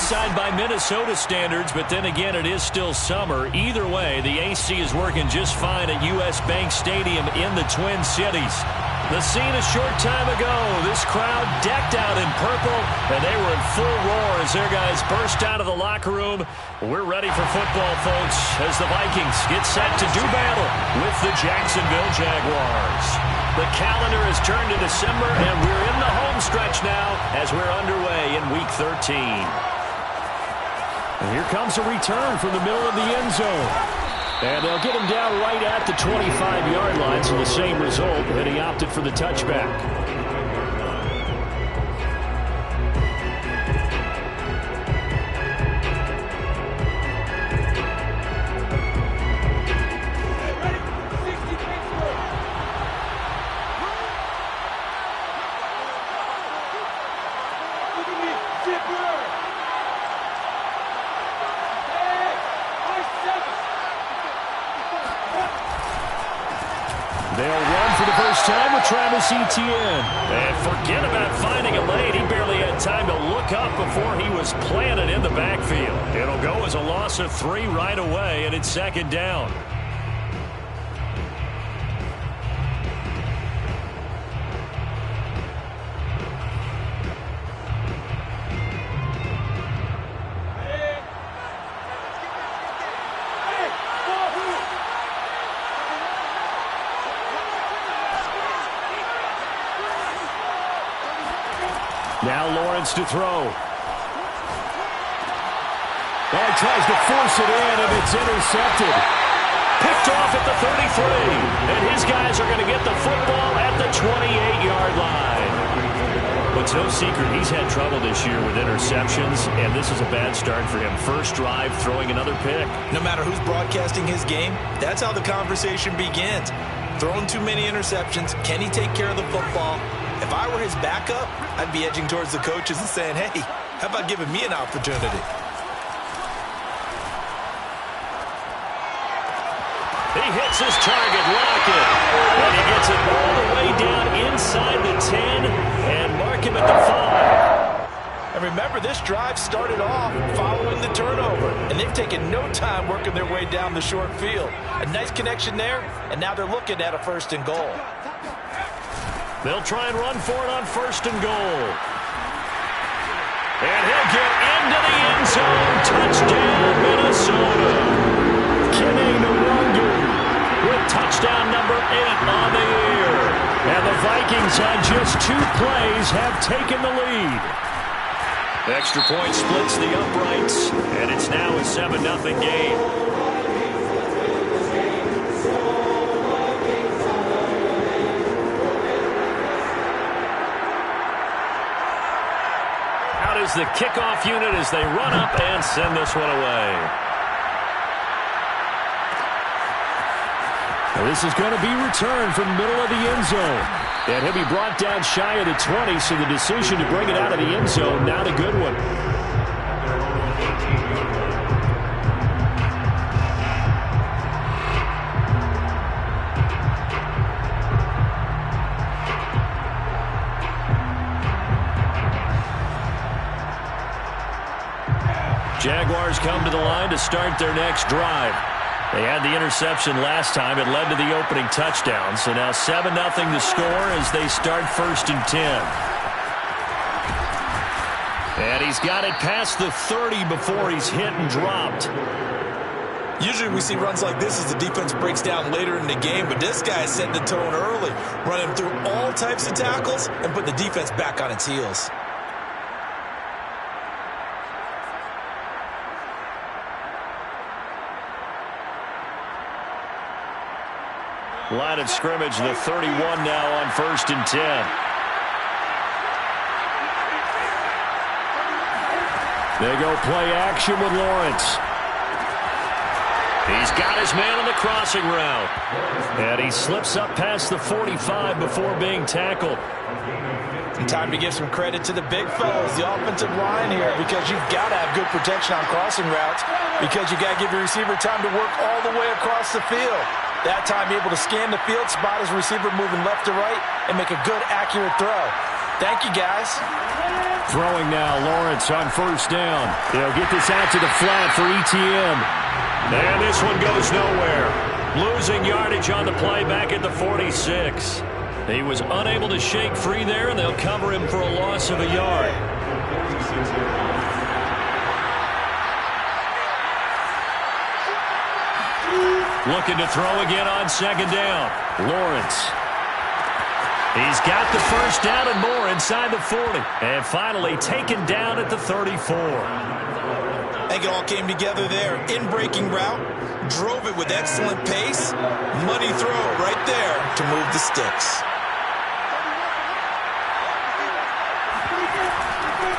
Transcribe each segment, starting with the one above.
side by Minnesota standards, but then again, it is still summer. Either way, the AC is working just fine at U.S. Bank Stadium in the Twin Cities. The scene a short time ago, this crowd decked out in purple, and they were in full roar as their guys burst out of the locker room. We're ready for football, folks, as the Vikings get set to do battle with the Jacksonville Jaguars. The calendar has turned to December, and we're in the home stretch now as we're underway in Week 13. And here comes a return from the middle of the end zone. And they'll get him down right at the 25-yard line, so the same result, and he opted for the touchback. And forget about finding a lane. He barely had time to look up before he was planted in the backfield. It'll go as a loss of 3 right away, and it's second down. Now Lawrence to throw. Well, he tries to force it in, and it's intercepted. Picked off at the 33. And his guys are going to get the football at the 28-yard line. But it's no secret he's had trouble this year with interceptions, and this is a bad start for him. First drive, throwing another pick. No matter who's broadcasting his game, that's how the conversation begins. Throwing too many interceptions. Can he take care of the football? If I were his backup, I'd be edging towards the coaches and saying, hey, how about giving me an opportunity? He hits his target, Lockett. And he gets it all the way down inside the 10 and mark him at the 5. And remember, this drive started off following the turnover, and they've taken no time working their way down the short field. A nice connection there, and now they're looking at a 1st and goal. They'll try and run for it on 1st and goal. And he'll get into the end zone. Touchdown, Minnesota. Kenny Nwangwu with touchdown number 8 on the year. And the Vikings on just 2 plays have taken the lead. Extra point splits the uprights, and it's now a 7-0 game. Is the kickoff unit as they run up and send this one away. Now this is going to be returned from the middle of the end zone. And he'll be brought down shy of the 20, so the decision to bring it out of the end zone, not a good one. Jaguars come to the line to start their next drive. They had the interception last time. It led to the opening touchdown. So now 7-0 to score as they start 1st and 10. And he's got it past the 30 before he's hit and dropped. Usually we see runs like this as the defense breaks down later in the game, but this guy is setting the tone early, running through all types of tackles and put the defense back on its heels. Line of scrimmage, the 31 now on 1st and 10. They go play action with Lawrence. He's got his man on the crossing route. And he slips up past the 45 before being tackled. And time to give some credit to the big fellas, the offensive line here, because you've got to have good protection on crossing routes, because you've got to give your receiver time to work all the way across the field. That time, able to scan the field, spot his receiver moving left to right, and make a good, accurate throw. Thank you, guys. Throwing now, Lawrence on first down. They'll get this out to the flat for ETN. And this one goes nowhere. Losing yardage on the play back at the 46. He was unable to shake free there, and they'll cover him for a loss of a yard. Looking to throw again on second down. Lawrence. He's got the first down and more inside the 40. And finally taken down at the 34. I think it all came together there. In-breaking route. Drove it with excellent pace. Money throw right there to move the sticks.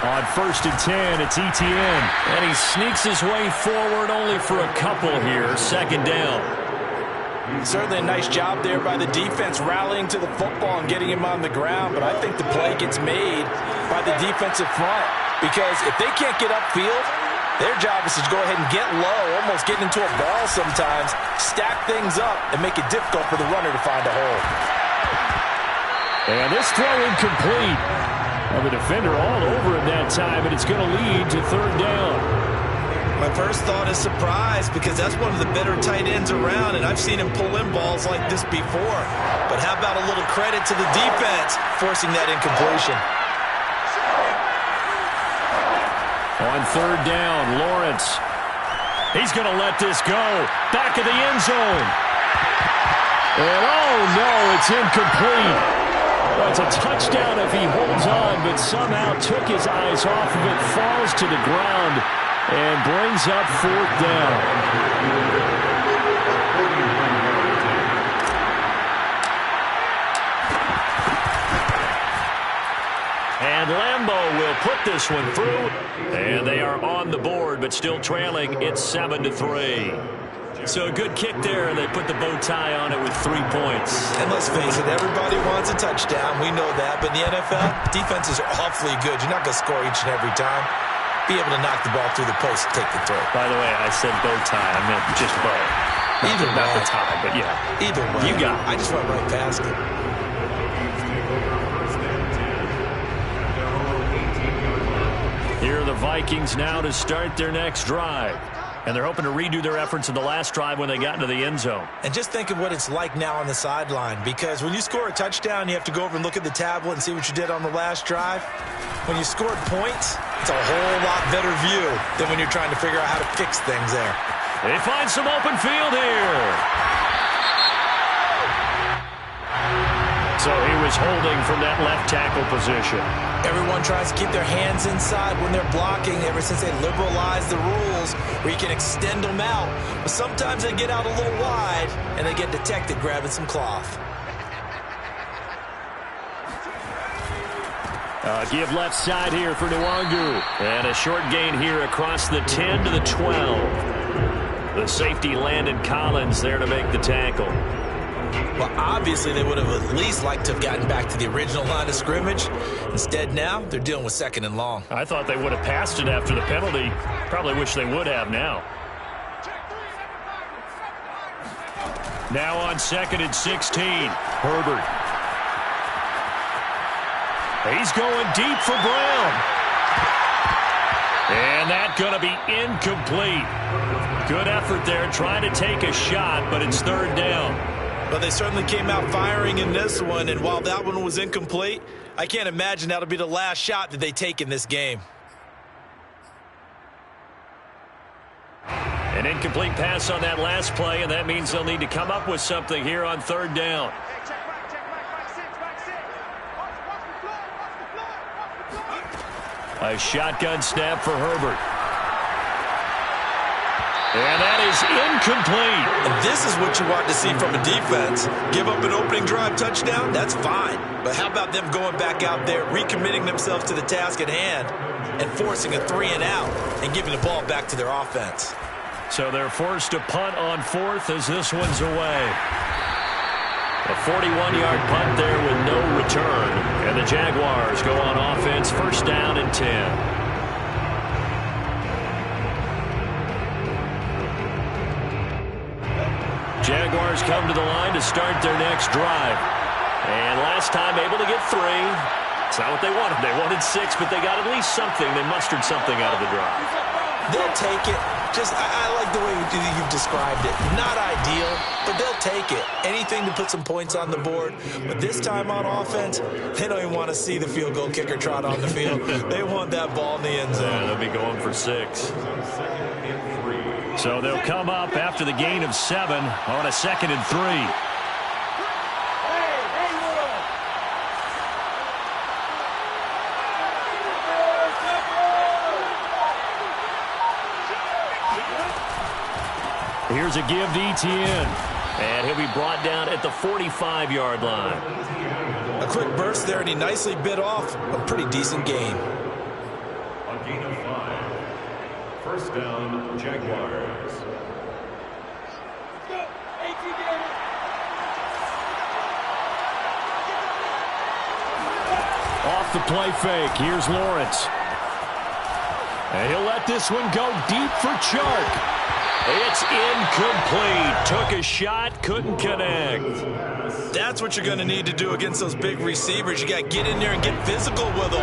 On first and 10, it's ETN. And he sneaks his way forward only for a couple here. Second down. Certainly a nice job there by the defense rallying to the football and getting him on the ground. But I think the play gets made by the defensive front. Because if they can't get upfield, their job is to go ahead and get low, almost get into a ball sometimes, stack things up, and make it difficult for the runner to find a hole. And this throw incomplete. Well, the defender all over him that time, and it's going to lead to third down. My first thought is surprise, because that's one of the better tight ends around, and I've seen him pull in balls like this before. But how about a little credit to the defense forcing that incompletion? On third down, Lawrence. He's going to let this go. Back of the end zone. And oh no, it's incomplete. Well, it's a touchdown if he holds on, but somehow took his eyes off of it, falls to the ground, and brings up fourth down. And Lambeau will put this one through. And they are on the board, but still trailing. It's 7-3. So a good kick there, and they put the bow tie on it with 3 points. And let's face it, everybody wants a touchdown. We know that. But in the NFL, defenses are awfully good. You're not going to score each and every time. Be able to knock the ball through the post and take the throw. By the way, I said bow tie. I meant just bow. Either way. Not the tie, but yeah. Either way. You got it. I just went right past it. Here are the Vikings now to start their next drive. And they're hoping to redo their efforts in the last drive when they got into the end zone. And just think of what it's like now on the sideline, because when you score a touchdown, you have to go over and look at the tablet and see what you did on the last drive. When you scored points, it's a whole lot better view than when you're trying to figure out how to fix things there. They find some open field here. So he was holding from that left tackle position. Everyone tries to keep their hands inside when they're blocking ever since they liberalized the rules where you can extend them out. But sometimes they get out a little wide and they get detected grabbing some cloth. Give left side here for Nwangu. And a short gain here across the 10 to the 12. The safety Landon Collins there to make the tackle. Well, obviously they would have at least liked to have gotten back to the original line of scrimmage. Instead now, they're dealing with second and long. I thought they would have passed it after the penalty. Probably wish they would have now. Now on second and 16. Herbert. He's going deep for Brown. And that's going to be incomplete. Good effort there trying to take a shot, but it's third down. But they certainly came out firing in this one, and while that one was incomplete, I can't imagine that'll be the last shot that they take in this game. An incomplete pass on that last play, and that means they'll need to come up with something here on third down. A shotgun snap for Herbert. And that is incomplete. And this is what you want to see from a defense. Give up an opening drive touchdown, that's fine. But how about them going back out there, recommitting themselves to the task at hand, and forcing a 3-and-out and giving the ball back to their offense. So they're forced to punt on fourth as this one's away. A 41-yard punt there with no return. And the Jaguars go on offense, first down and 10. Jaguars come to the line to start their next drive. And last time able to get 3. It's not what they wanted. They wanted 6, but they got at least something. They mustered something out of the drive. They'll take it. I like the way you've described it. Not ideal, but they'll take it. Anything to put some points on the board. But this time on offense, they don't even want to see the field goal kicker trot on the field. They want that ball in the end zone. Yeah, they'll be going for 6. So they'll come up after the gain of 7 on a 2nd and 3. Here's a give to Etienne. And he'll be brought down at the 45-yard line. A quick burst there, and he nicely bit off a pretty decent gain. On gain of 5. First down, Jaguars. Off the play fake. Here's Lawrence. And he'll let this one go deep for Chark. It's incomplete. Took a shot, couldn't connect. That's what you're going to need to do against those big receivers. You got to get in there and get physical with them.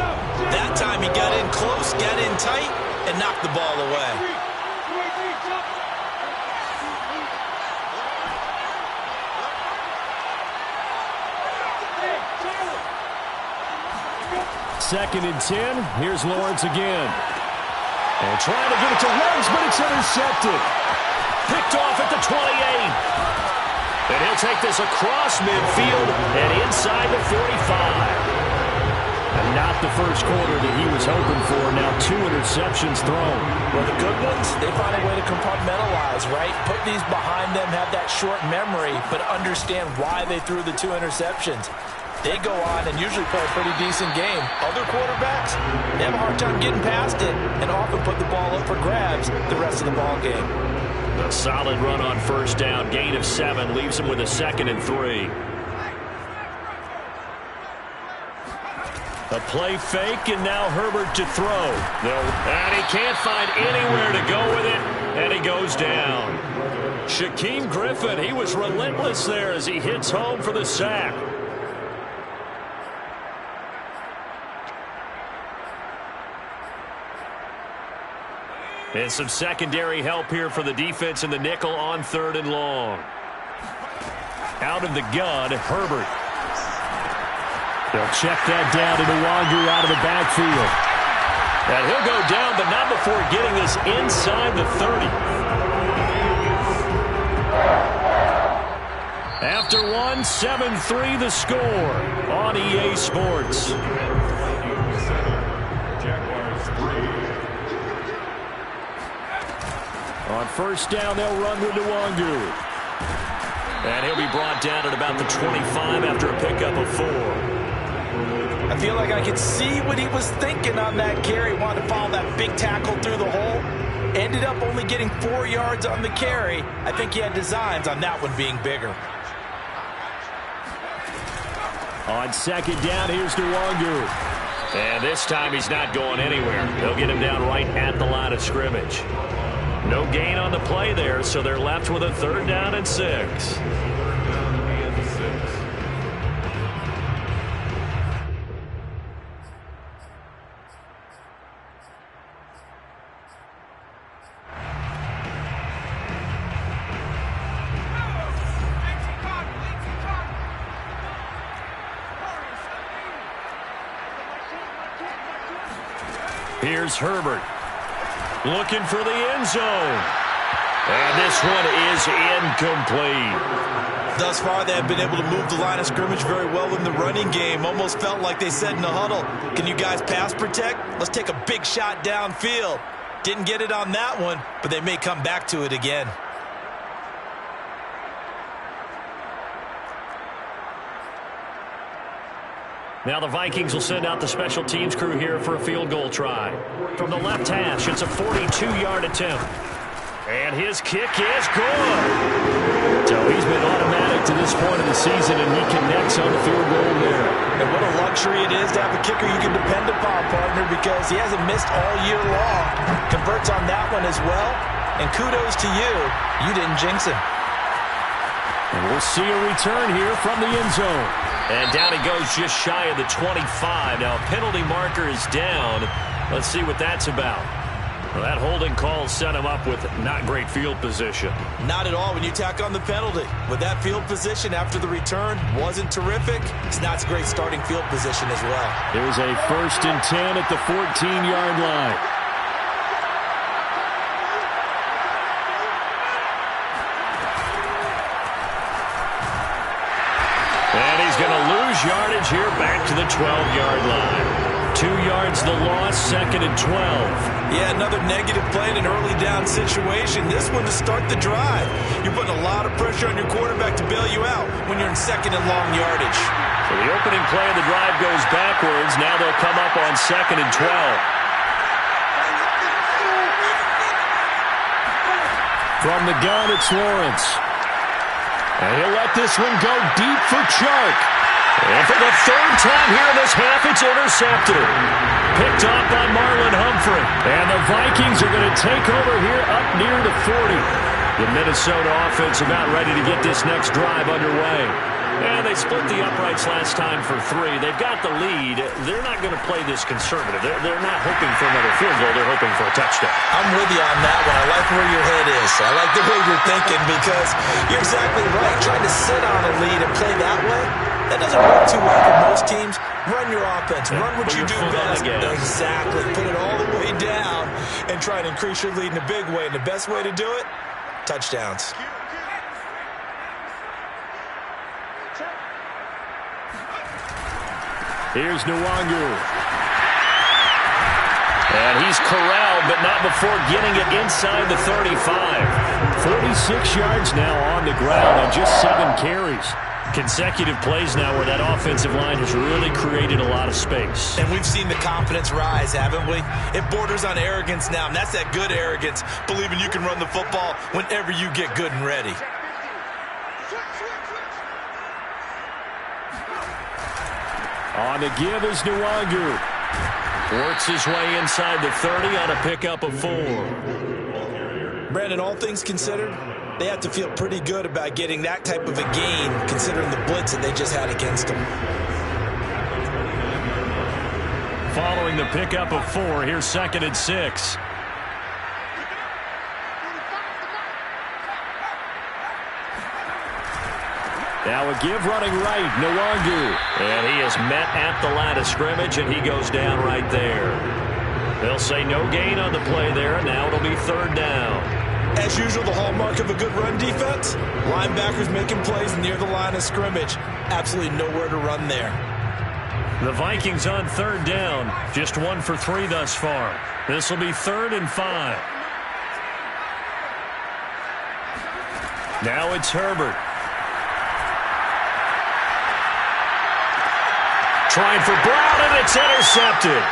That time he got in close, got in tight, and knocked the ball away. Second and 10. Here's Lawrence again. And trying to get it to Ruggs, but it's intercepted. Picked off at the 28. And he'll take this across midfield and inside the 45. And not the first quarter that he was hoping for. Now 2 interceptions thrown. Well, the good ones, they find a way to compartmentalize, right? Put these behind them, have that short memory, but understand why they threw the 2 interceptions. They go on and usually play a pretty decent game. Other quarterbacks, they have a hard time getting past it and often put the ball up for grabs the rest of the ball game. A solid run on first down. Gain of 7 leaves him with a 2nd and 3. A play fake, and now Herbert to throw. And he can't find anywhere to go with it, and he goes down. Shaquem Griffin, he was relentless there as he hits home for the sack. And some secondary help here for the defense in the nickel on 3rd and long. Out of the gun, Herbert. They'll check that down to Nwangu out of the backfield. And he'll go down, but not before getting this inside the 30. After 1, 7-3 the score on EA Sports. On first down, they'll run with Nwangu. And he'll be brought down at about the 25 after a pickup of 4. I feel like I could see what he was thinking on that carry. Wanted to follow that big tackle through the hole. Ended up only getting 4 yards on the carry. I think he had designs on that one being bigger. On second down, here's Nwangu. And this time he's not going anywhere. They'll get him down right at the line of scrimmage. No gain on the play there, so they're left with a 3rd down and 6. Here's Herbert. Looking for the end zone. And this one is incomplete. Thus far, they have been able to move the line of scrimmage very well in the running game. Almost felt like they said in the huddle, can you guys pass protect? Let's take a big shot downfield. Didn't get it on that one, but they may come back to it again. Now the Vikings will send out the special teams crew here for a field goal try. From the left hash, it's a 42-yard attempt. And his kick is good. So he's been automatic to this point of the season, and he connects on the field goal there. And what a luxury it is to have a kicker you can depend upon, partner, because he hasn't missed all year long. Converts on that one as well. And kudos to you. You didn't jinx him. And we'll see a return here from the end zone. And down he goes just shy of the 25. Now a penalty marker is down. Let's see what that's about. Well, that holding call set him up with not great field position. Not at all when you tack on the penalty. With that field position after the return wasn't terrific, it's not a great starting field position as well. There's a 1st and 10 at the 14-yard line. And he's going to lose yardage here back to the 12-yard line. 2 yards the loss, 2nd and 12. Yeah, another negative play in an early down situation. This one to start the drive. You're putting a lot of pressure on your quarterback to bail you out when you're in 2nd and long yardage. So the opening play of the drive goes backwards. Now they'll come up on 2nd and 12. From the gun, it's Lawrence. And he'll let this one go deep for Chark. And for the 3rd time here in this half, it's intercepted. Picked off by Marlon Humphrey. And the Vikings are going to take over here up near the 40. The Minnesota offense about ready to get this next drive underway. And they split the uprights last time for 3. They've got the lead. They're not going to play this conservative. They're not hoping for another field goal. They're hoping for a touchdown. I'm with you on that one. I like where your head is. I like the way you're thinking because you're exactly right. Trying to sit on a lead and play that way, that doesn't work too well for most teams. Run your offense. Run what you do best. Exactly. Put it all the way down and try and increase your lead in a big way. And the best way to do it, touchdowns. Here's Nwangu. And he's corralled, but not before getting it inside the 35. 46 yards now on the ground on just 7 carries. Consecutive plays now where that offensive line has really created a lot of space. And we've seen the confidence rise, haven't we? It borders on arrogance now, and that's that good arrogance, believing you can run the football whenever you get good and ready. On the give is Nwangu. Works his way inside the 30 on a pickup of 4. Brandon, all things considered, they have to feel pretty good about getting that type of a gain, considering the blitz that they just had against them. Following the pickup of 4, here's 2nd and 6. Now a give running right, Nwangu. And he is met at the line of scrimmage, and he goes down right there. They'll say no gain on the play there, and now it'll be 3rd down. As usual, the hallmark of a good run defense, linebackers making plays near the line of scrimmage. Absolutely nowhere to run there. The Vikings on 3rd down, just 1 for 3 thus far. This will be 3rd and 5. Now it's Herbert. Trying for Brown, and it's intercepted.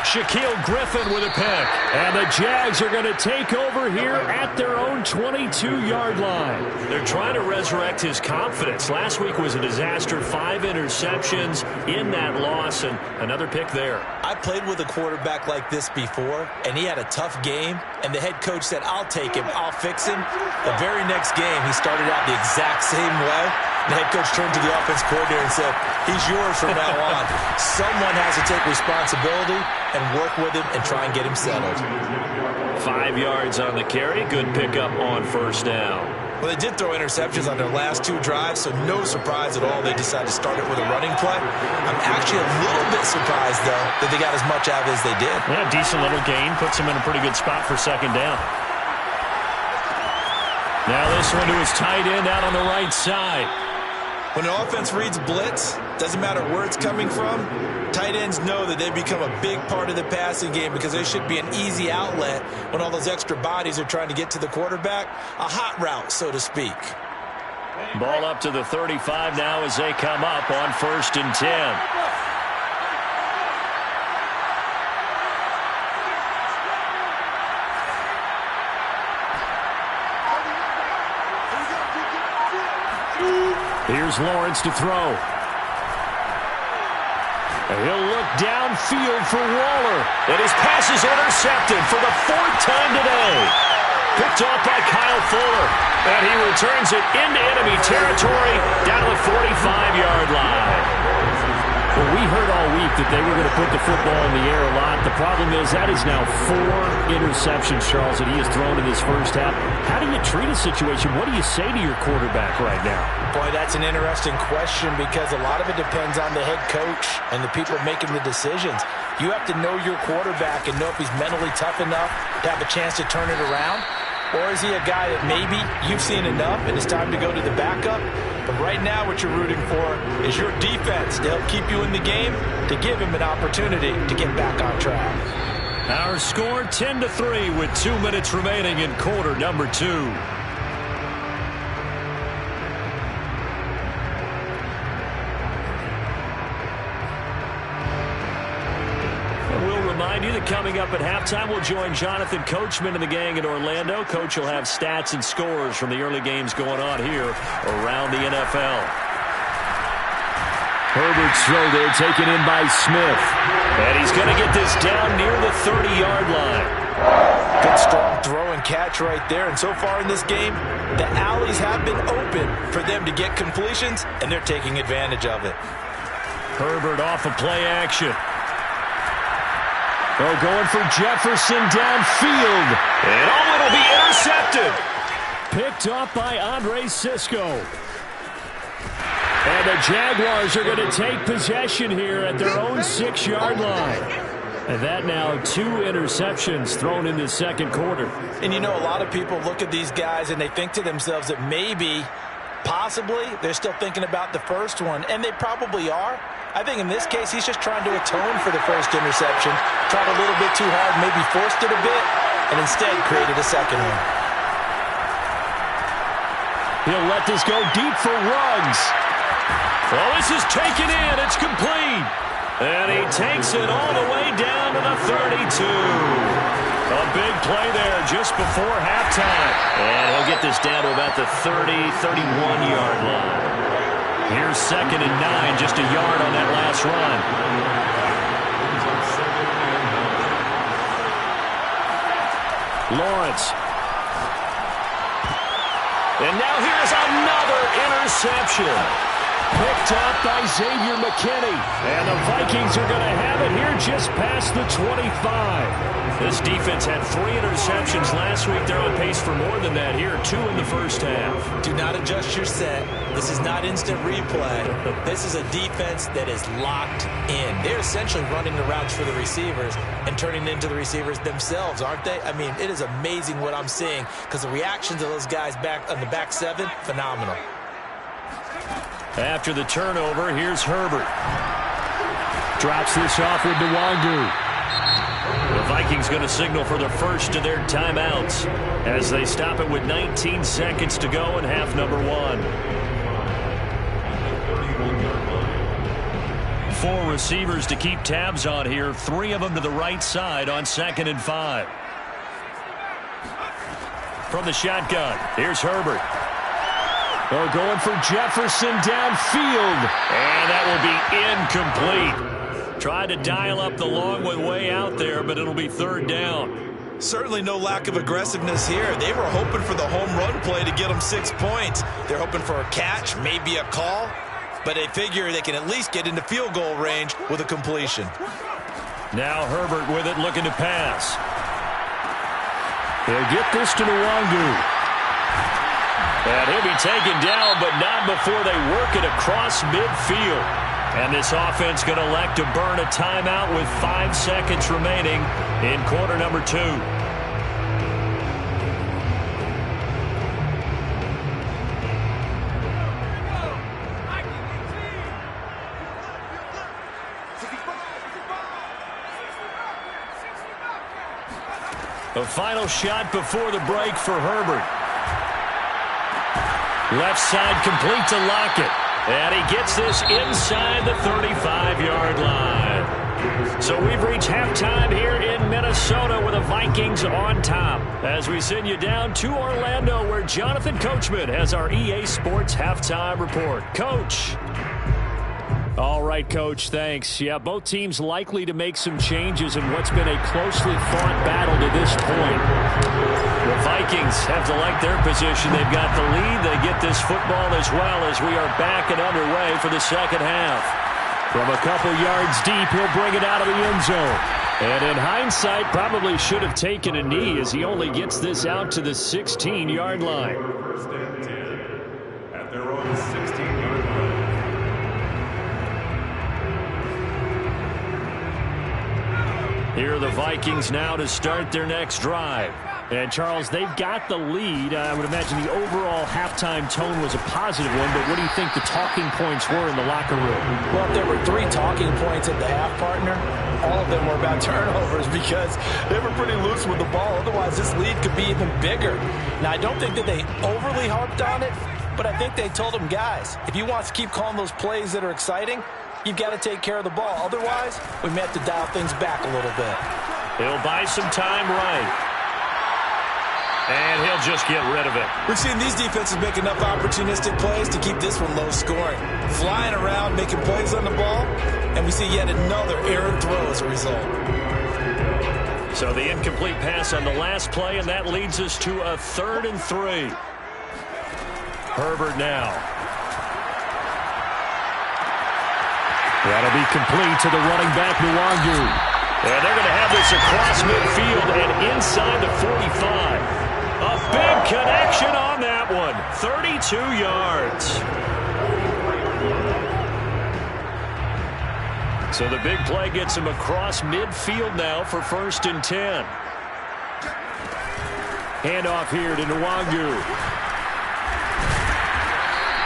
Shaquille Griffin with a pick. And the Jags are going to take over here at their own 22-yard line. They're trying to resurrect his confidence. Last week was a disaster. 5 interceptions in that loss, and another pick there. I played with a quarterback like this before, and he had a tough game, and the head coach said, I'll take him, I'll fix him. The very next game, he started out the exact same way. The head coach turned to the offense coordinator and said, he's yours from now on. Someone has to take responsibility and work with him and try and get him settled. 5 yards on the carry. Good pickup on 1st down. Well, they did throw interceptions on their last 2 drives, so no surprise at all they decided to start it with a running play. I'm actually a little bit surprised, though, that they got as much out of it as they did. Yeah, decent little gain. Puts them in a pretty good spot for 2nd down. Now this one to his tight end out on the right side. When an offense reads blitz, doesn't matter where it's coming from, tight ends know that they become a big part of the passing game because they should be an easy outlet when all those extra bodies are trying to get to the quarterback. A hot route, so to speak. Ball up to the 35 now as they come up on 1st and 10. Here's Lawrence to throw. And he'll look downfield for Waller. And his pass is intercepted for the 4th time today. Picked off by Kyle Fuller. And he returns it into enemy territory down to the 45-yard line. Well, we heard all week that they were going to put the football in the air a lot. The problem is that is now 4 interceptions, Charles, that he has thrown in this first half. How do you treat a situation? What do you say to your quarterback right now? Boy, that's an interesting question because a lot of it depends on the head coach and the people making the decisions. You have to know your quarterback and know if he's mentally tough enough to have a chance to turn it around. Or is he a guy that maybe you've seen enough and it's time to go to the backup? But right now what you're rooting for is your defense to help keep you in the game, to give him an opportunity to get back on track. Our score 10-3 with 2 minutes remaining in quarter number 2. Remind you that coming up at halftime, we'll join Jonathan Coachman and the gang in Orlando. Coach will have stats and scores from the early games going on here around the NFL. Herbert's throw there taken in by Smith. And he's going to get this down near the 30-yard line. Good strong throw and catch right there. And so far in this game, the alleys have been open for them to get completions, and they're taking advantage of it. Herbert off of play action. Oh, going for Jefferson downfield. And it'll be intercepted. Picked off by Andre Sisco. And the Jaguars are going to take possession here at their own 6-yard line. And that now 2 interceptions thrown in the second quarter. And you know, a lot of people look at these guys and they think to themselves that maybe, possibly, they're still thinking about the first one. And they probably are. I think in this case, he's just trying to atone for the first interception. Tried a little bit too hard, maybe forced it a bit, and instead created a second one. He'll let this go deep for Ruggs. Well, this is taken in. It's complete. And he takes it all the way down to the 32. A big play there just before halftime. And he'll get this down to about the 30, 31-yard line. Here's 2nd and 9, just a yard on that last run. Lawrence. And now here's another interception. Picked up by Xavier McKinney. And the Vikings are going to have it here just past the 25. This defense had 3 interceptions last week. They're on pace for more than that here. 2 in the first half. Do not adjust your set. This is not instant replay. This is a defense that is locked in. They're essentially running the routes for the receivers and turning into the receivers themselves, aren't they? I mean, it is amazing what I'm seeing because the reactions of those guys back on the back 7, phenomenal. After the turnover, here's Herbert. Drops this off with Nwangu. The Vikings going to signal for the first of their timeouts as they stop it with 19 seconds to go in half number 1. 4 receivers to keep tabs on here. 3 of them to the right side on 2nd and 5. From the shotgun, here's Herbert. Oh, going for Jefferson downfield. And that will be incomplete. Tried to dial up the long way out there, but it'll be 3rd down. Certainly no lack of aggressiveness here. They were hoping for the home run play to get them 6 points. They're hoping for a catch, maybe a call, but they figure they can at least get into field goal range with a completion. Now Herbert with it, looking to pass. They'll get this to Nwangu. And he'll be taken down, but not before they work it across midfield. And this offense going to elect to burn a timeout with 5 seconds remaining in quarter number 2. A final shot before the break for Herbert. Left side complete to Lockett. And he gets this inside the 35-yard line. So we've reached halftime here in Minnesota with the Vikings on top. As we send you down to Orlando where Jonathan Coachman has our EA Sports halftime report. Coach. All right, Coach, thanks. Yeah, both teams likely to make some changes in what's been a closely fought battle to this point. The Vikings have to like their position. They've got the lead. They get this football as well as we are back and underway for the second half. From a couple yards deep, he'll bring it out of the end zone. And in hindsight, probably should have taken a knee as he only gets this out to the 16-yard line. First and 10 at their own 16-yard line. Here are the Vikings now to start their next drive. And, Charles, they've got the lead. I would imagine the overall halftime tone was a positive one, but what do you think the talking points were in the locker room? Well, if there were 3 talking points at the half, partner, all of them were about turnovers because they were pretty loose with the ball. Otherwise, this lead could be even bigger. Now, I don't think that they overly harped on it, but I think they told them, guys, if you want to keep calling those plays that are exciting, you've got to take care of the ball. Otherwise, we may have to dial things back a little bit. He'll buy some time right. And he'll just get rid of it. We've seen these defenses make enough opportunistic plays to keep this one low scoring. Flying around, making plays on the ball, and we see yet another errant throw as a result. So the incomplete pass on the last play, and that leads us to a 3rd and 3. Herbert now. That'll be complete to the running back, Nwangu. And they're going to have this across midfield and inside the 45. A big connection on that one. 32 yards. So the big play gets him across midfield now for 1st and 10. Handoff here to Nwangu.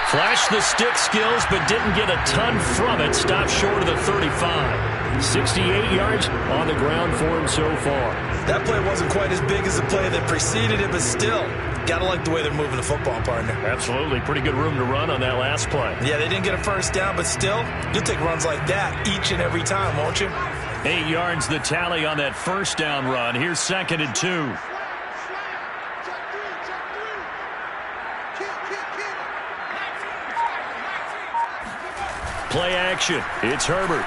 Flashed the stick skills, but didn't get a ton from it. Stopped short of the 35. 68 yards on the ground for him so far. That play wasn't quite as big as the play that preceded it, but still, got to like the way they're moving the football, partner. Absolutely. Pretty good room to run on that last play. Yeah, they didn't get a first down, but still, you'll take runs like that each and every time, won't you? 8 yards the tally on that first down run. Here's 2nd and 2. Play action. It's Herbert.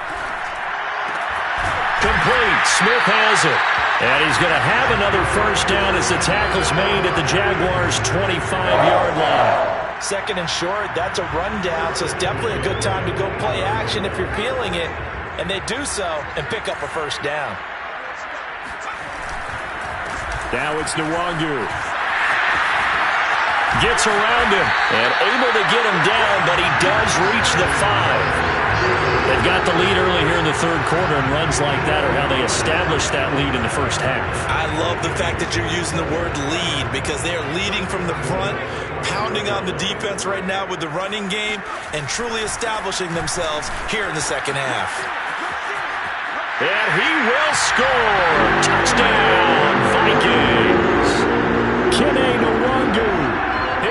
Complete. Smith has it. And he's going to have another first down as the tackle's made at the Jaguars' 25-yard line. 2nd and short, that's a rundown, so it's definitely a good time to go play action if you're feeling it. And they do so and pick up a first down. Now it's Nwangu. Gets around him and able to get him down, but he does reach the 5. They've got the lead early here in the 3rd quarter, and runs like that are how they established that lead in the first half. I love the fact that you're using the word lead because they are leading from the front, pounding on the defense right now with the running game, and truly establishing themselves here in the 2nd half. And he will score. Touchdown, Vikings. Kene Nwangu.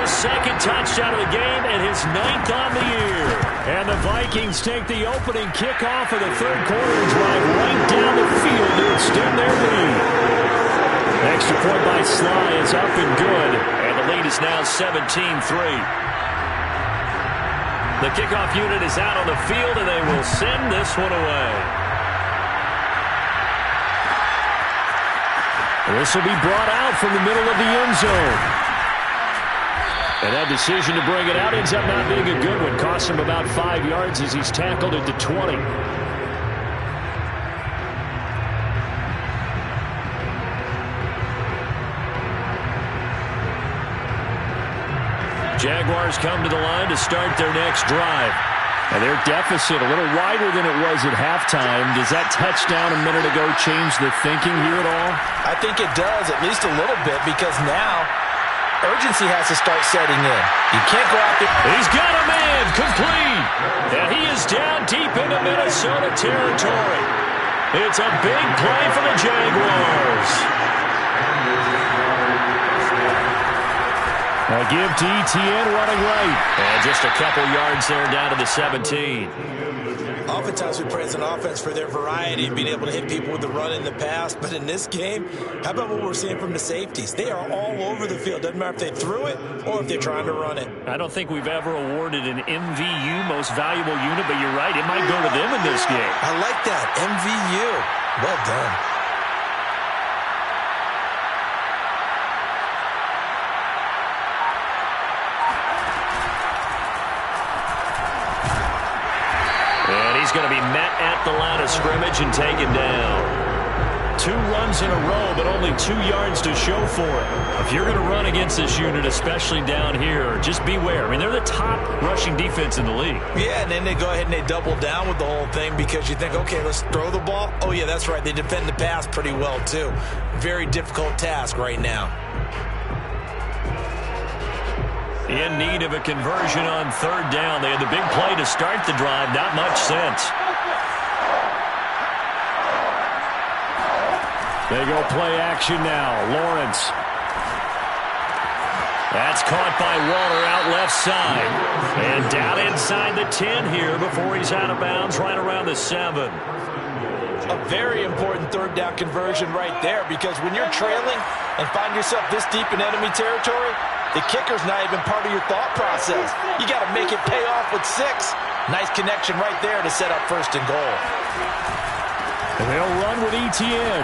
His 2nd touchdown of the game and his 9th on the year. And the Vikings take the opening kickoff of the 3rd quarter and drive right down the field to extend their lead. Extra point by Sly is up and good. And the lead is now 17-3. The kickoff unit is out on the field, and they will send this one away. This will be brought out from the middle of the end zone. And that decision to bring it out ends up not being a good one. Costs him about 5 yards as he's tackled at the 20. Jaguars come to the line to start their next drive. And their deficit a little wider than it was at halftime. Does that touchdown a minute ago change the thinking here at all? I think it does, at least a little bit, because now urgency has to start setting in. You can't go out there. He's got a man complete. And he is down deep into Minnesota territory. It's a big play for the Jaguars. A give to ETN running right. And just a couple yards there down to the 17. Oftentimes we praise an offense for their variety, being able to hit people with the run in the past. But in this game, how about what we're seeing from the safeties? They are all over the field. Doesn't matter if they threw it or if they're trying to run it. I don't think we've ever awarded an MVU, most valuable unit, but you're right. It might go to them in this game. I like that. MVU. Well done. going to be met at the line of scrimmage and taken down. 2 runs in a row, but only 2 yards to show for it. If you're going to run against this unit, especially down here, just beware. I mean, they're the top rushing defense in the league. Yeah, and then they go ahead and they double down with the whole thing because you think, okay, let's throw the ball. Oh, yeah, that's right. They defend the pass pretty well, too. Very difficult task right now. In need of a conversion on 3rd down. They had the big play to start the drive. Not much sense. They go play action now. Lawrence. That's caught by Waller out left side. And down inside the 10 here before he's out of bounds right around the 7. A very important 3rd down conversion right there because when you're trailing and find yourself this deep in enemy territory, the kicker's not even part of your thought process. You got to make it pay off with 6. Nice connection right there to set up 1st and goal. And they'll run with ETN.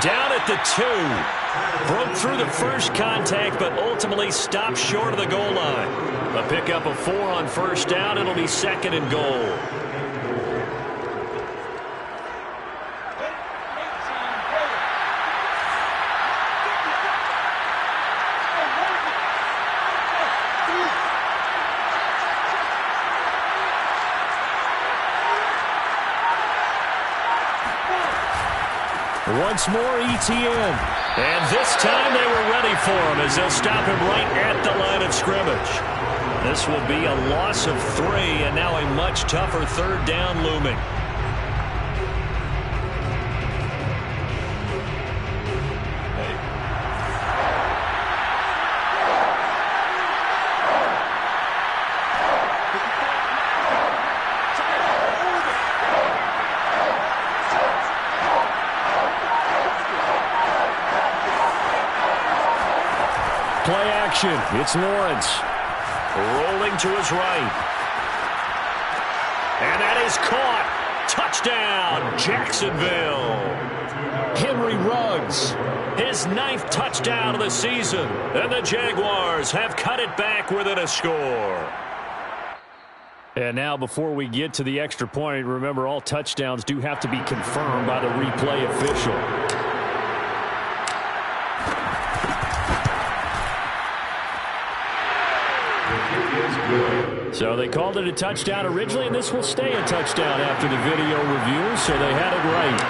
Down at the 2. Broke through the first contact, but ultimately stopped short of the goal line. A pickup of 4 on 1st down. It'll be 2nd and goal. Once more, ETN. And this time they were ready for him as they'll stop him right at the line of scrimmage. This will be a loss of 3 and now a much tougher 3rd down looming. Play action. It's Lawrence. Rolling to his right. And that is caught. Touchdown, Jacksonville. Henry Ruggs, his 9th touchdown of the season. And the Jaguars have cut it back within a score. And now before we get to the extra point, remember all touchdowns do have to be confirmed by the replay official. So they called it a touchdown originally, and this will stay a touchdown after the video review, so they had it right.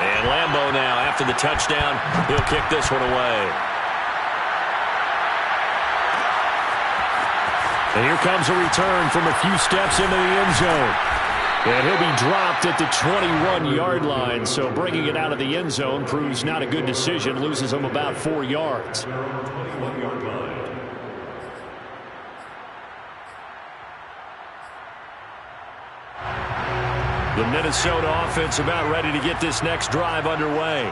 And Lambeau now, after the touchdown, he'll kick this one away. And here comes a return from a few steps into the end zone. And he'll be dropped at the 21-yard line, so bringing it out of the end zone proves not a good decision, loses him about 4 yards. 21-yard line. The Minnesota offense about ready to get this next drive underway.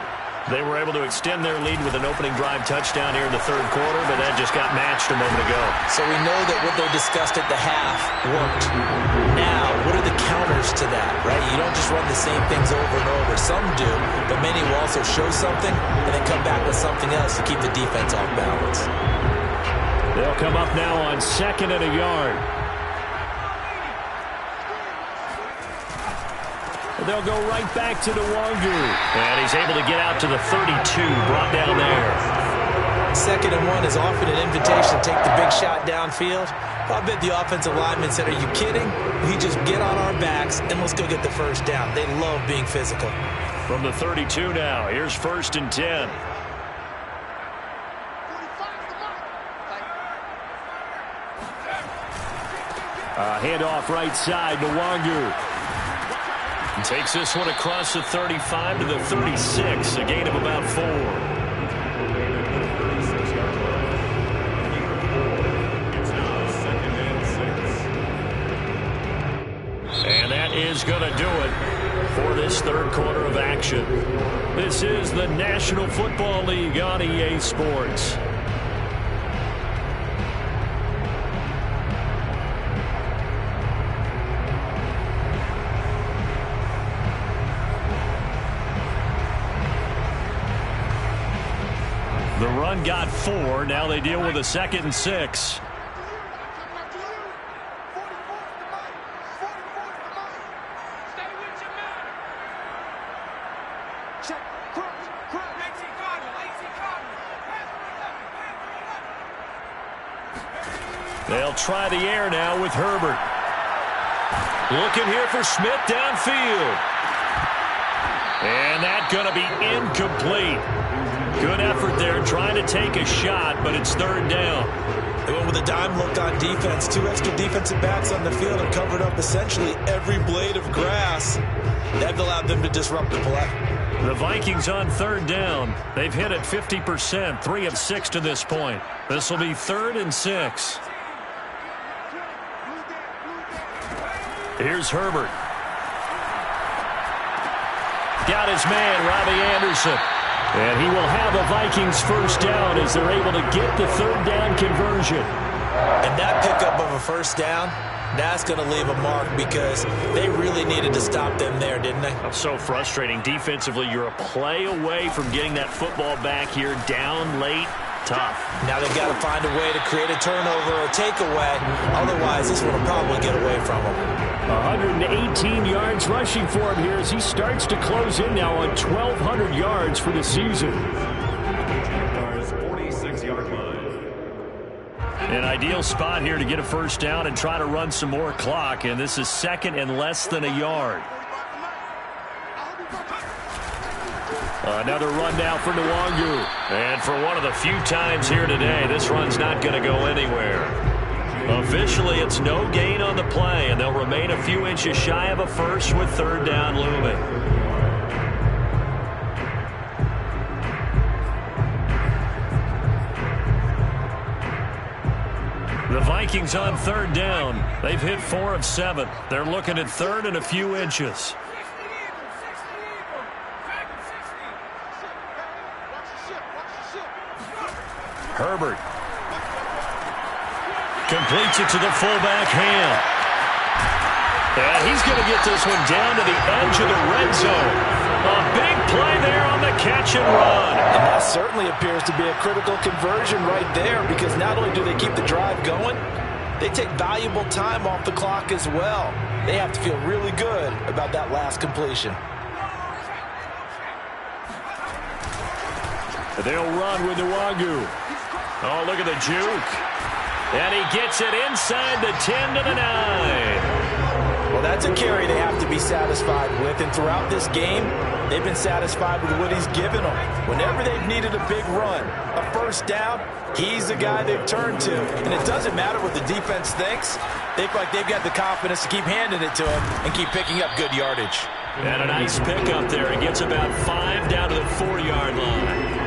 They were able to extend their lead with an opening drive touchdown here in the 3rd quarter, but that just got matched a moment ago. So we know that what they discussed at the half worked. Now, what are the counters to that, right? You don't just run the same things over and over. Some do, but many will also show something and then come back with something else to keep the defense off balance. They'll come up now on 2nd and a yard. They'll go right back to the Nwangu. And he's able to get out to the 32, brought down there. 2nd and 1 is often an invitation to take the big shot downfield. I bet the offensive lineman said, are you kidding? We just get on our backs and let's go get the 1st down. They love being physical. From the 32 now, here's 1st and 10. Handoff right side to Nwangu. Takes this one across the 35 to the 36, a gain of about 4. And that is going to do it for this 3rd quarter of action. This is the National Football League on EA Sports. The run got 4. Now they deal with a 2nd and 6. They'll try the air now with Herbert. Looking here for Smith downfield. And that's going to be incomplete. Good effort there trying to take a shot, but it's third down. They went with a dime look on defense. 2 extra defensive backs on the field and covered up essentially every blade of grass. That allowed them to disrupt the play. The Vikings on third down. They've hit it 50%, 3 of 6 to this point. This will be 3rd and 6. Here's Herbert. Got his man, Robbie Anderson. And he will have a Vikings first down as they're able to get the third down conversion. And that pickup of a first down, that's going to leave a mark because they really needed to stop them there, didn't they? So frustrating. Defensively, you're a play away from getting that football back here down late. Tough. Now they've got to find a way to create a turnover or a takeaway. Otherwise, this one will probably get away from them. 118 yards rushing for him here as he starts to close in now on 1,200 yards for the season. 46-yard line. An ideal spot here to get a first down and try to run some more clock, and this is 2nd and less than a yard. Another run now for Nwangu. And for one of the few times here today, this run's not going to go anywhere. Officially, it's no gain on the play, and they'll remain a few inches shy of a first with third down looming. The Vikings on third down. They've hit 4 of 7. They're looking at 3rd and a few inches. Herbert completes it to the fullback Ham. And he's going to get this one down to the edge of the red zone. A big play there on the catch and run. And that certainly appears to be a critical conversion right there because not only do they keep the drive going, they take valuable time off the clock as well. They have to feel really good about that last completion. They'll run with Nwangu. Oh, look at the juke. And he gets it inside the 10 to the 9. Well, that's a carry they have to be satisfied with. And throughout this game, they've been satisfied with what he's given them. Whenever they've needed a big run, a first down, he's the guy they've turned to. And it doesn't matter what the defense thinks. They feel like they've got the confidence to keep handing it to him and keep picking up good yardage. And a nice pickup there. He gets about 5 down to the 4-yard line.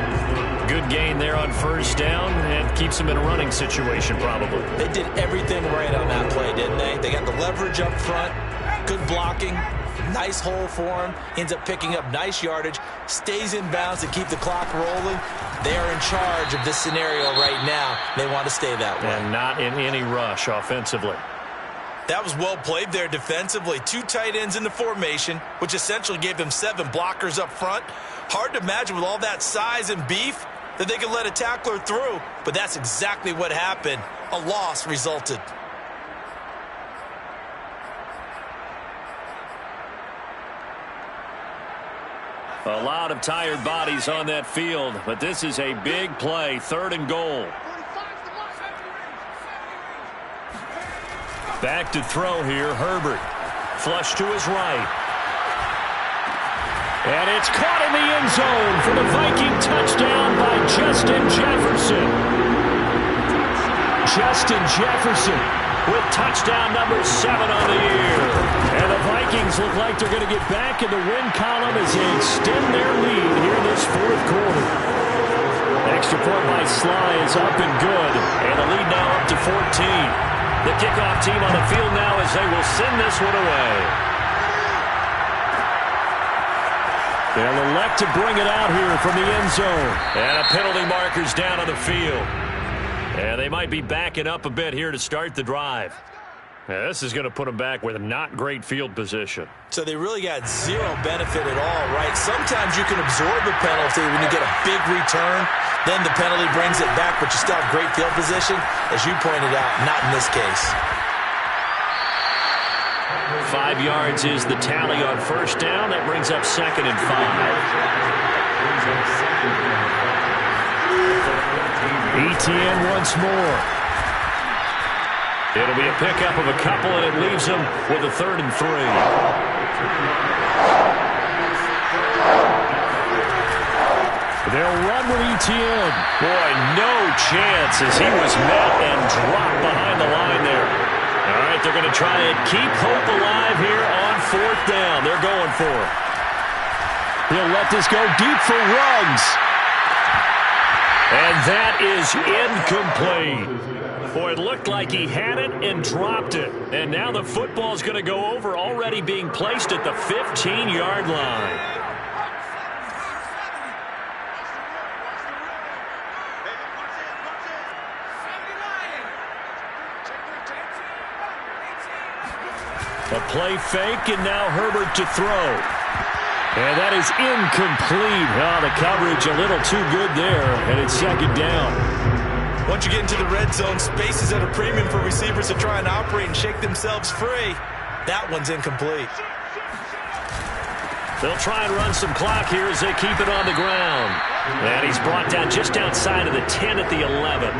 Good gain there on first down and keeps him in a running situation probably. They did everything right on that play, didn't they? They got the leverage up front, good blocking, nice hole for him. He ends up picking up nice yardage, stays in bounds to keep the clock rolling. They are in charge of this scenario right now. They want to stay that way. And not in any rush offensively. That was well played there defensively. 2 tight ends in the formation, which essentially gave them 7 blockers up front. Hard to imagine with all that size and beef that they could let a tackler through, but that's exactly what happened. A loss resulted. A lot of tired bodies on that field, but this is a big play, 3rd and goal. Back to throw here, Herbert. Flush to his right. And it's caught in the end zone for the Viking touchdown by Justin Jefferson. Justin Jefferson with touchdown number 7 on the year. And the Vikings look like they're going to get back in the win column as they extend their lead here in this 4th quarter. Extra point by Sly is up and good. And the lead now up to 14. The kickoff team on the field now as they will send this one away. They'll elect to bring it out here from the end zone. And a penalty marker's down on the field. And they might be backing up a bit here to start the drive. Yeah, this is going to put them back with a not great field position. So they really got 0 benefit at all, right? Sometimes you can absorb a penalty when you get a big return. Then the penalty brings it back, but you still have great field position. As you pointed out, not in this case. 5 yards is the tally on first down. That brings up 2nd and 5. ETN once more. It'll be a pickup of a couple, and it leaves them with a 3rd and 3. They'll run with Etienne. Boy, no chance as he was met and dropped behind the line there. All right, they're going to try and keep hope alive here on 4th down. They're going for it. He'll let this go deep for Ruggs. And that is incomplete. Boy, it looked like he had it and dropped it. And now the football's going to go over, already being placed at the 15-yard line. A play fake, and now Herbert to throw. And that is incomplete. Oh, the coverage a little too good there, and it's 2nd down. Once you get into the red zone, space is at a premium for receivers to try and operate and shake themselves free. That one's incomplete. They'll try and run some clock here as they keep it on the ground. And he's brought down just outside of the 10 at the 11.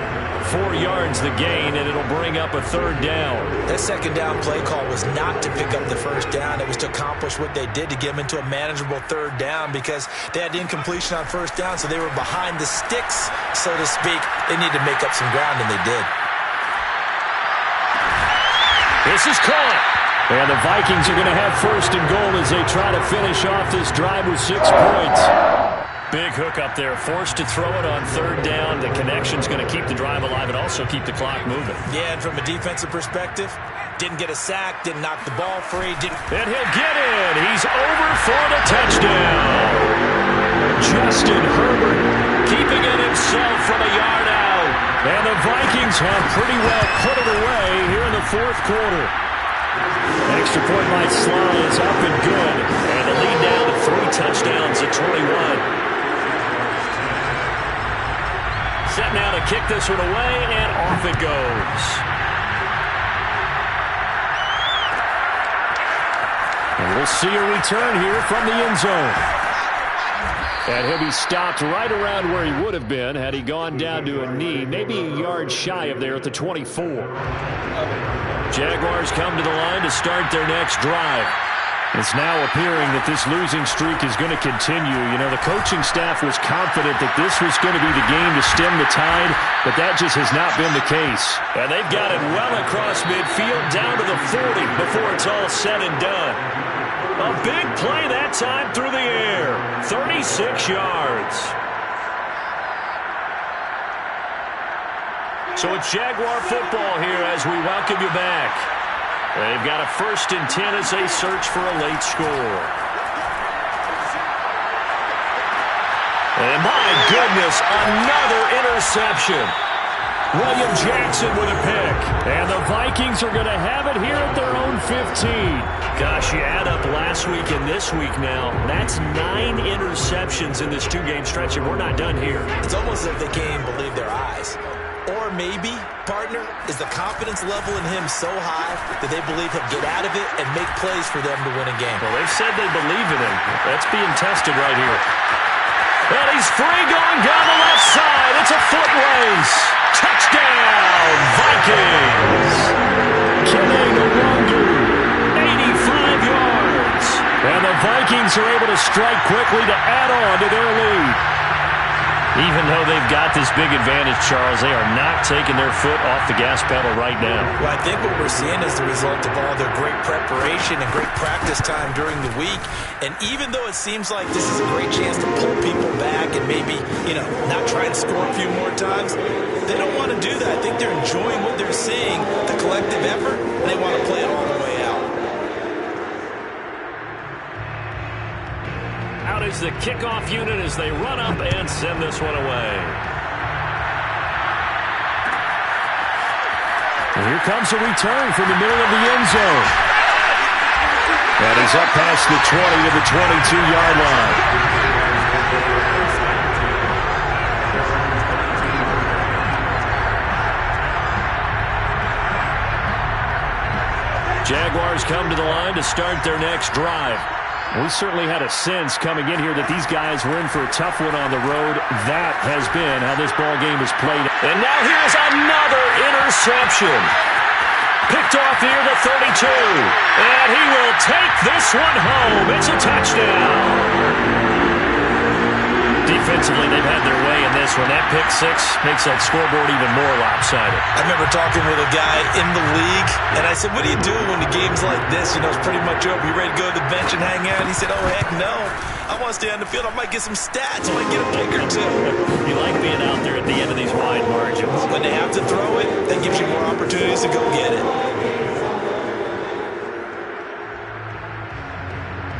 4 yards the gain, and it'll bring up a 3rd down. That 2nd down play call was not to pick up the 1st down. It was to accomplish what they did to get them into a manageable 3rd down because they had incompletion on 1st down, so they were behind the sticks, so to speak. They needed to make up some ground, and they did. This is caught. And the Vikings are going to have 1st and goal as they try to finish off this drive with 6 points. Big hook up there, forced to throw it on 3rd down. The connection's going to keep the drive alive and also keep the clock moving. Yeah, and from a defensive perspective, didn't get a sack, didn't knock the ball free. And he'll get in. He's over for the touchdown. Justin Herbert keeping it himself from a yard out. And the Vikings have pretty well put it away here in the 4th quarter. Extra point by Sly is up and good. And the lead down to 3 touchdowns at 21. Set now to kick this one away, and off it goes. And we'll see a return here from the end zone. And he'll be stopped right around where he would have been had he gone down to a knee, maybe a yard shy of there at the 24. Jaguars come to the line to start their next drive. It's now appearing that this losing streak is going to continue. You know, the coaching staff was confident that this was going to be the game to stem the tide, but that just has not been the case. And they've got it well across midfield down to the 40 before it's all said and done. A big play that time through the air. 36 yards. So it's Jaguar football here as we welcome you back. They've got a 1st and 10 as they search for a late score. And my goodness, another interception. William Jackson with a pick. And the Vikings are going to have it here at their own 15. Gosh, you add up last week and this week now. That's 9 interceptions in this 2-game stretch, and we're not done here. It's almost as if they can't even believe their eyes. Or maybe, partner, is the confidence level in him so high that they believe he'll get out of it and make plays for them to win a game. Well, they've said they believe in him. That's being tested right here. And he's free going down the left side. It's a foot race. Touchdown, Vikings. Kenny Nwangwu, 85 yards. And the Vikings are able to strike quickly to add on to their lead. Even though they've got this big advantage, Charles, they are not taking their foot off the gas pedal right now. Well, I think what we're seeing is the result of all their great preparation and great practice time during the week. And even though it seems like this is a great chance to pull people back and maybe, not try and score a few more times, they don't want to do that. I think they're enjoying what they're seeing, the collective effort, and they want to play it all the way out. Out is the kickoff unit as they run up and send this one away. And here comes a return from the middle of the end zone. And he's up past the 20 to the 22-yard line. Jaguars come to the line to start their next drive. We certainly had a sense coming in here that these guys were in for a tough one on the road. That has been how this ball game is played. And now here's another interception. Picked off near the 32. And he will take this one home. It's a touchdown. Defensively, they've had their way in this one. That pick six makes that scoreboard even more lopsided. I remember talking with a guy in the league, and I said, what do you do when the game's like this? You know, it's pretty much over. You ready to go to the bench and hang out? And he said, oh, heck no. I want to stay on the field. I might get some stats. I might get a pick or two. You like being out there at the end of these wide margins. When they have to throw it, that gives you more opportunities to go get it.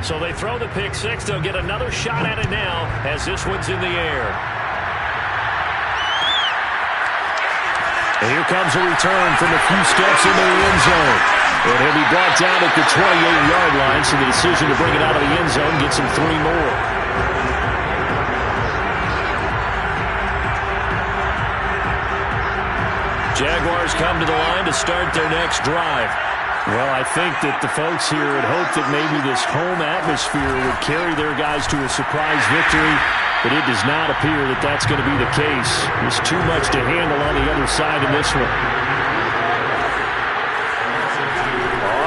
So they throw the pick six. They'll get another shot at it now as this one's in the air. And here comes a return from a few steps into the end zone. And he'll be brought down at the 28-yard line, so the decision to bring it out of the end zone gets him 3 more. Jaguars come to the line to start their next drive. Well, I think that the folks here had hoped that maybe this home atmosphere would carry their guys to a surprise victory, but it does not appear that that's going to be the case. There's too much to handle on the other side in this one.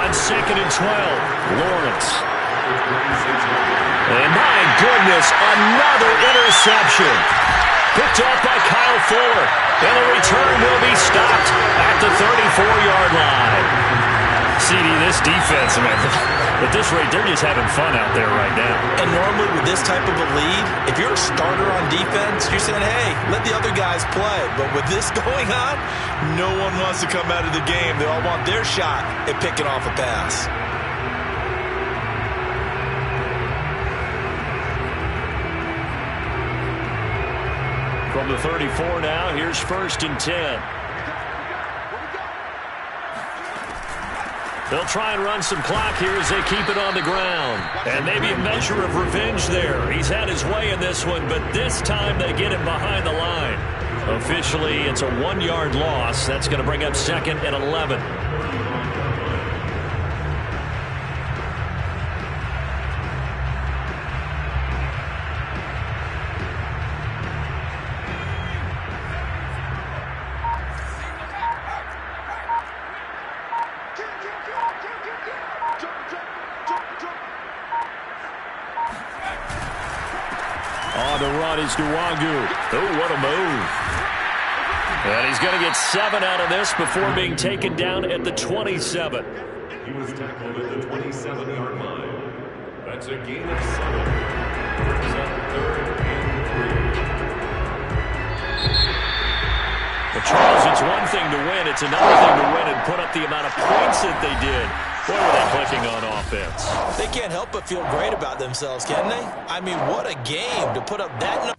On 2nd and 12, Lawrence. And my goodness, another interception. Picked off by Kyle Fuller. And the return will be stopped at the 34-yard line. CD, this defense, man, at this rate, they're just having fun out there right now. And normally with this type of a lead, if you're a starter on defense, you're saying, hey, let the other guys play. But with this going on, no one wants to come out of the game. They all want their shot at picking off a pass. From the 34 now, here's 1st and 10. They'll try and run some clock here as they keep it on the ground. And maybe a measure of revenge there. He's had his way in this one, but this time they get him behind the line. Officially, it's a 1-yard loss. That's going to bring up 2nd and 11. On the run is Nwangu. Oh, what a move. And he's going to get 7 out of this before being taken down at the 27. He was tackled at the 27-yard line. That's a gain of 7. Brings up 3rd and 3. Well, Charles, it's one thing to win. It's another thing to win and put up the amount of points that they did. Boy, were they clicking on offense. They can't help but feel great about themselves, can they? I mean, what a game to put up that number.